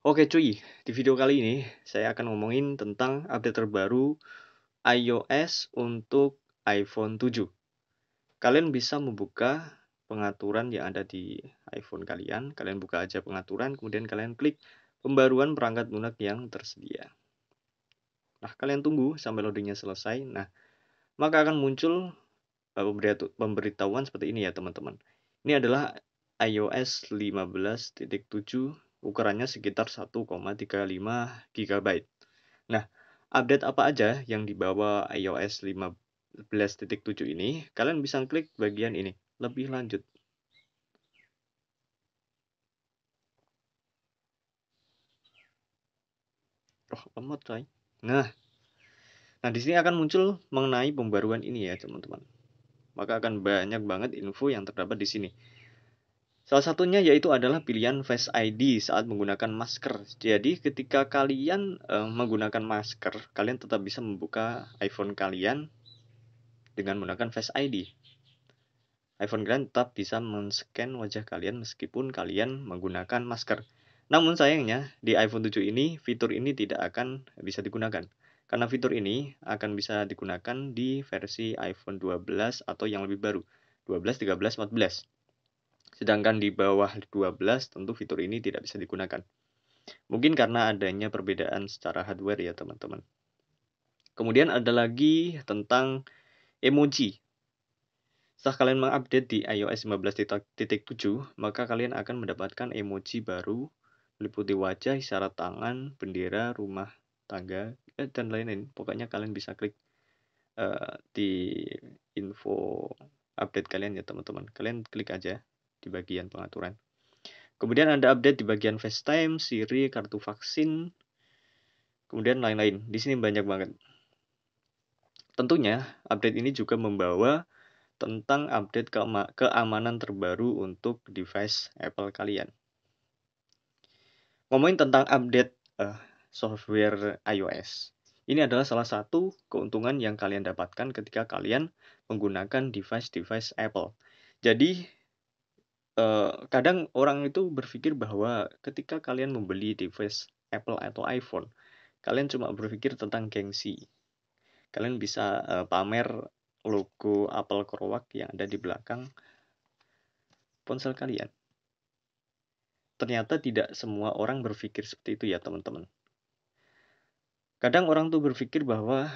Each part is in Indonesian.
Oke cuy, di video kali ini saya akan ngomongin tentang update terbaru iOS untuk iPhone 7. Kalian bisa membuka pengaturan yang ada di iPhone kalian buka aja pengaturan, kemudian kalian klik pembaruan perangkat lunak yang tersedia. Nah, kalian tunggu sampai loadingnya selesai. Nah, maka akan muncul pemberitahuan seperti ini ya teman-teman. Ini adalah iOS 15.7, ukurannya sekitar 1,35 GB. Nah, update apa aja yang dibawa iOS 15.7 ini, kalian bisa klik bagian ini, lebih lanjut. Oh, lemot coy. Nah, di sini akan muncul mengenai pembaruan ini ya teman-teman. Maka akan banyak banget info yang terdapat di sini. Salah satunya yaitu adalah pilihan Face ID saat menggunakan masker. Jadi ketika kalian menggunakan masker, kalian tetap bisa membuka iPhone kalian dengan menggunakan Face ID. iPhone kalian tetap bisa men-scan wajah kalian meskipun kalian menggunakan masker. Namun sayangnya di iPhone 7 ini fitur ini tidak akan bisa digunakan. Karena fitur ini akan bisa digunakan di versi iPhone 12 atau yang lebih baru, 12, 13, 14. Sedangkan di bawah 12 tentu fitur ini tidak bisa digunakan. Mungkin karena adanya perbedaan secara hardware ya teman-teman. Kemudian ada lagi tentang emoji. Setelah kalian mengupdate di iOS 15.7, maka kalian akan mendapatkan emoji baru meliputi wajah, isyarat tangan, bendera, rumah tangga, dan lain-lain. Pokoknya kalian bisa klik di info update kalian ya teman-teman. Kalian klik aja di bagian pengaturan. Kemudian ada update di bagian FaceTime, Siri, kartu vaksin, kemudian lain-lain. Di sini banyak banget. Tentunya, update ini juga membawa tentang update keamanan terbaru untuk device Apple kalian. Ngomongin tentang update software iOS. Ini adalah salah satu keuntungan yang kalian dapatkan ketika kalian menggunakan device-device Apple. Jadi, kadang orang itu berpikir bahwa ketika kalian membeli device Apple atau iPhone, kalian cuma berpikir tentang gengsi. Kalian bisa pamer logo Apple Crowak yang ada di belakang ponsel kalian. Ternyata tidak semua orang berpikir seperti itu ya teman-teman. Kadang orang tuh berpikir bahwa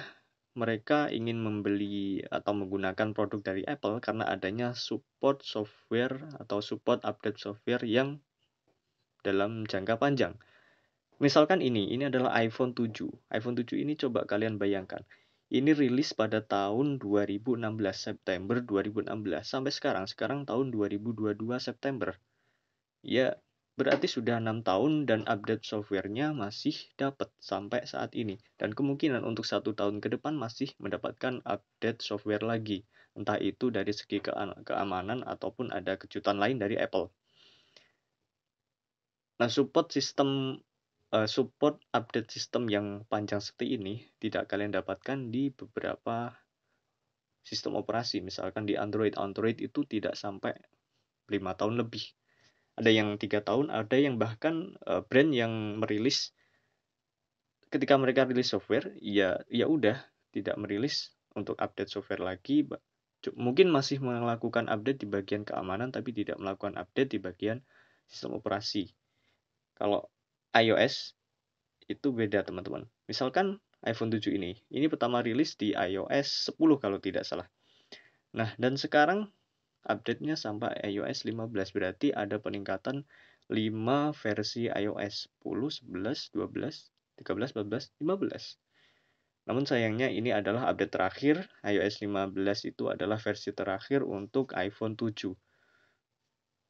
mereka ingin membeli atau menggunakan produk dari Apple karena adanya support software atau support update software yang dalam jangka panjang. Misalkan ini adalah iPhone 7. iPhone 7 ini coba kalian bayangkan. Ini rilis pada tahun 2016, September 2016. Sampai sekarang tahun 2022 September. Ya, berarti sudah 6 tahun dan update softwarenya masih dapat sampai saat ini. Dan kemungkinan untuk 1 tahun ke depan masih mendapatkan update software lagi. Entah itu dari segi keamanan ataupun ada kejutan lain dari Apple. Nah, support update sistem yang panjang seperti ini tidak kalian dapatkan di beberapa sistem operasi. Misalkan di Android itu tidak sampai 5 tahun lebih. Ada yang 3 tahun, ada yang bahkan brand yang merilis ketika mereka rilis software, ya udah tidak merilis untuk update software lagi. Mungkin masih melakukan update di bagian keamanan tapi tidak melakukan update di bagian sistem operasi. Kalau iOS itu beda teman-teman. Misalkan iPhone 7 ini pertama rilis di iOS 10 kalau tidak salah. Nah, dan sekarang update-nya sampai iOS 15, berarti ada peningkatan 5 versi iOS, 10, 11, 12, 13, 14, 15. Namun sayangnya ini adalah update terakhir, iOS 15 itu adalah versi terakhir untuk iPhone 7.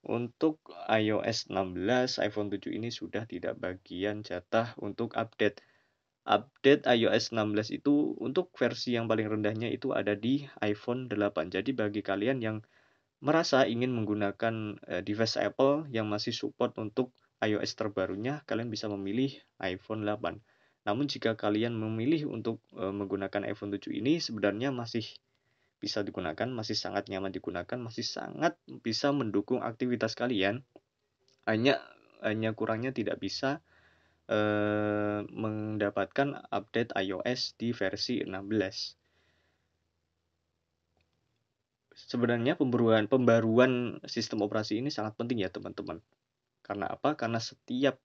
Untuk iOS 16, iPhone 7 ini sudah tidak bagian jatah untuk update. Update iOS 16 itu untuk versi yang paling rendahnya itu ada di iPhone 8. Jadi bagi kalian yang merasa ingin menggunakan device Apple yang masih support untuk iOS terbarunya, kalian bisa memilih iPhone 8. Namun jika kalian memilih untuk menggunakan iPhone 7 ini sebenarnya masih bisa digunakan, masih sangat nyaman digunakan, masih sangat bisa mendukung aktivitas kalian. Hanya kurangnya tidak bisa mendapatkan update iOS di versi 16. Sebenarnya pembaruan sistem operasi ini sangat penting ya teman-teman. Karena apa? Karena setiap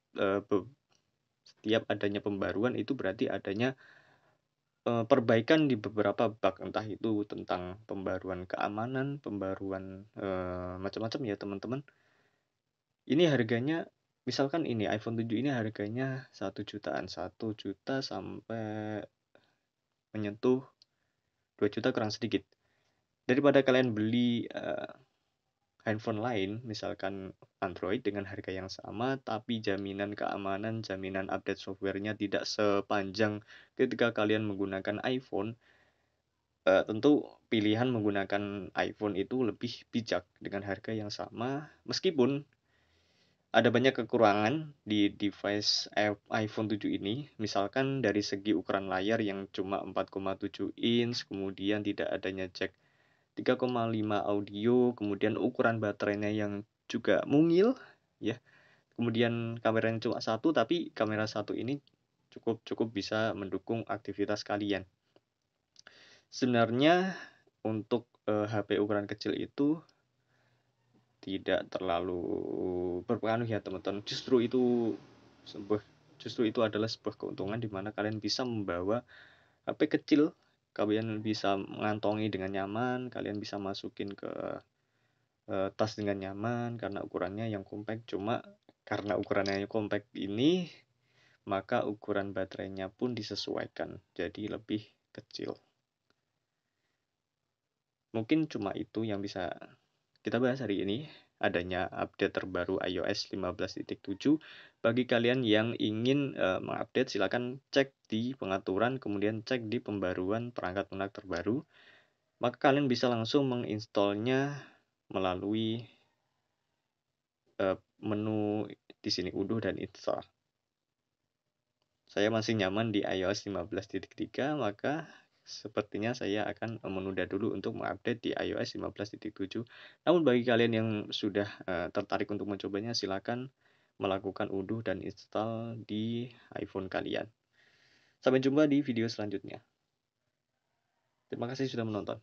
adanya pembaruan itu berarti adanya perbaikan di beberapa bug, entah itu tentang pembaruan keamanan, pembaruan macam-macam ya teman-teman. Ini harganya, misalkan ini iPhone 7 ini harganya 1 jutaan, 1 juta sampai menyentuh 2 juta kurang sedikit. Daripada kalian beli handphone lain, misalkan Android dengan harga yang sama, tapi jaminan keamanan, jaminan update softwarenya tidak sepanjang ketika kalian menggunakan iPhone, tentu pilihan menggunakan iPhone itu lebih bijak dengan harga yang sama, meskipun ada banyak kekurangan di device iPhone 7 ini, misalkan dari segi ukuran layar yang cuma 4,7 inch, kemudian tidak adanya jack 3,5 audio, kemudian ukuran baterainya yang juga mungil, ya. Kemudian kameranya cuma satu, tapi kamera satu ini cukup bisa mendukung aktivitas kalian. Sebenarnya untuk HP ukuran kecil itu tidak terlalu berpengaruh ya teman-teman. Justru itu adalah sebuah keuntungan di mana kalian bisa membawa HP kecil, kalian bisa mengantongi dengan nyaman, kalian bisa masukin ke tas dengan nyaman karena ukurannya yang compact. Cuma karena ukurannya yang compact ini, maka ukuran baterainya pun disesuaikan jadi lebih kecil. Mungkin cuma itu yang bisa kita bahas hari ini, adanya update terbaru iOS 15.7. Bagi kalian yang ingin mengupdate, silakan cek di pengaturan, kemudian cek di pembaruan perangkat lunak terbaru. Maka kalian bisa langsung menginstalnya melalui menu di sini, unduh dan install. Saya masih nyaman di iOS 15.3, maka sepertinya saya akan menunda dulu untuk mengupdate di iOS 15.7. Namun bagi kalian yang sudah tertarik untuk mencobanya, silakan melakukan unduh dan install di iPhone kalian. Sampai jumpa di video selanjutnya. Terima kasih sudah menonton.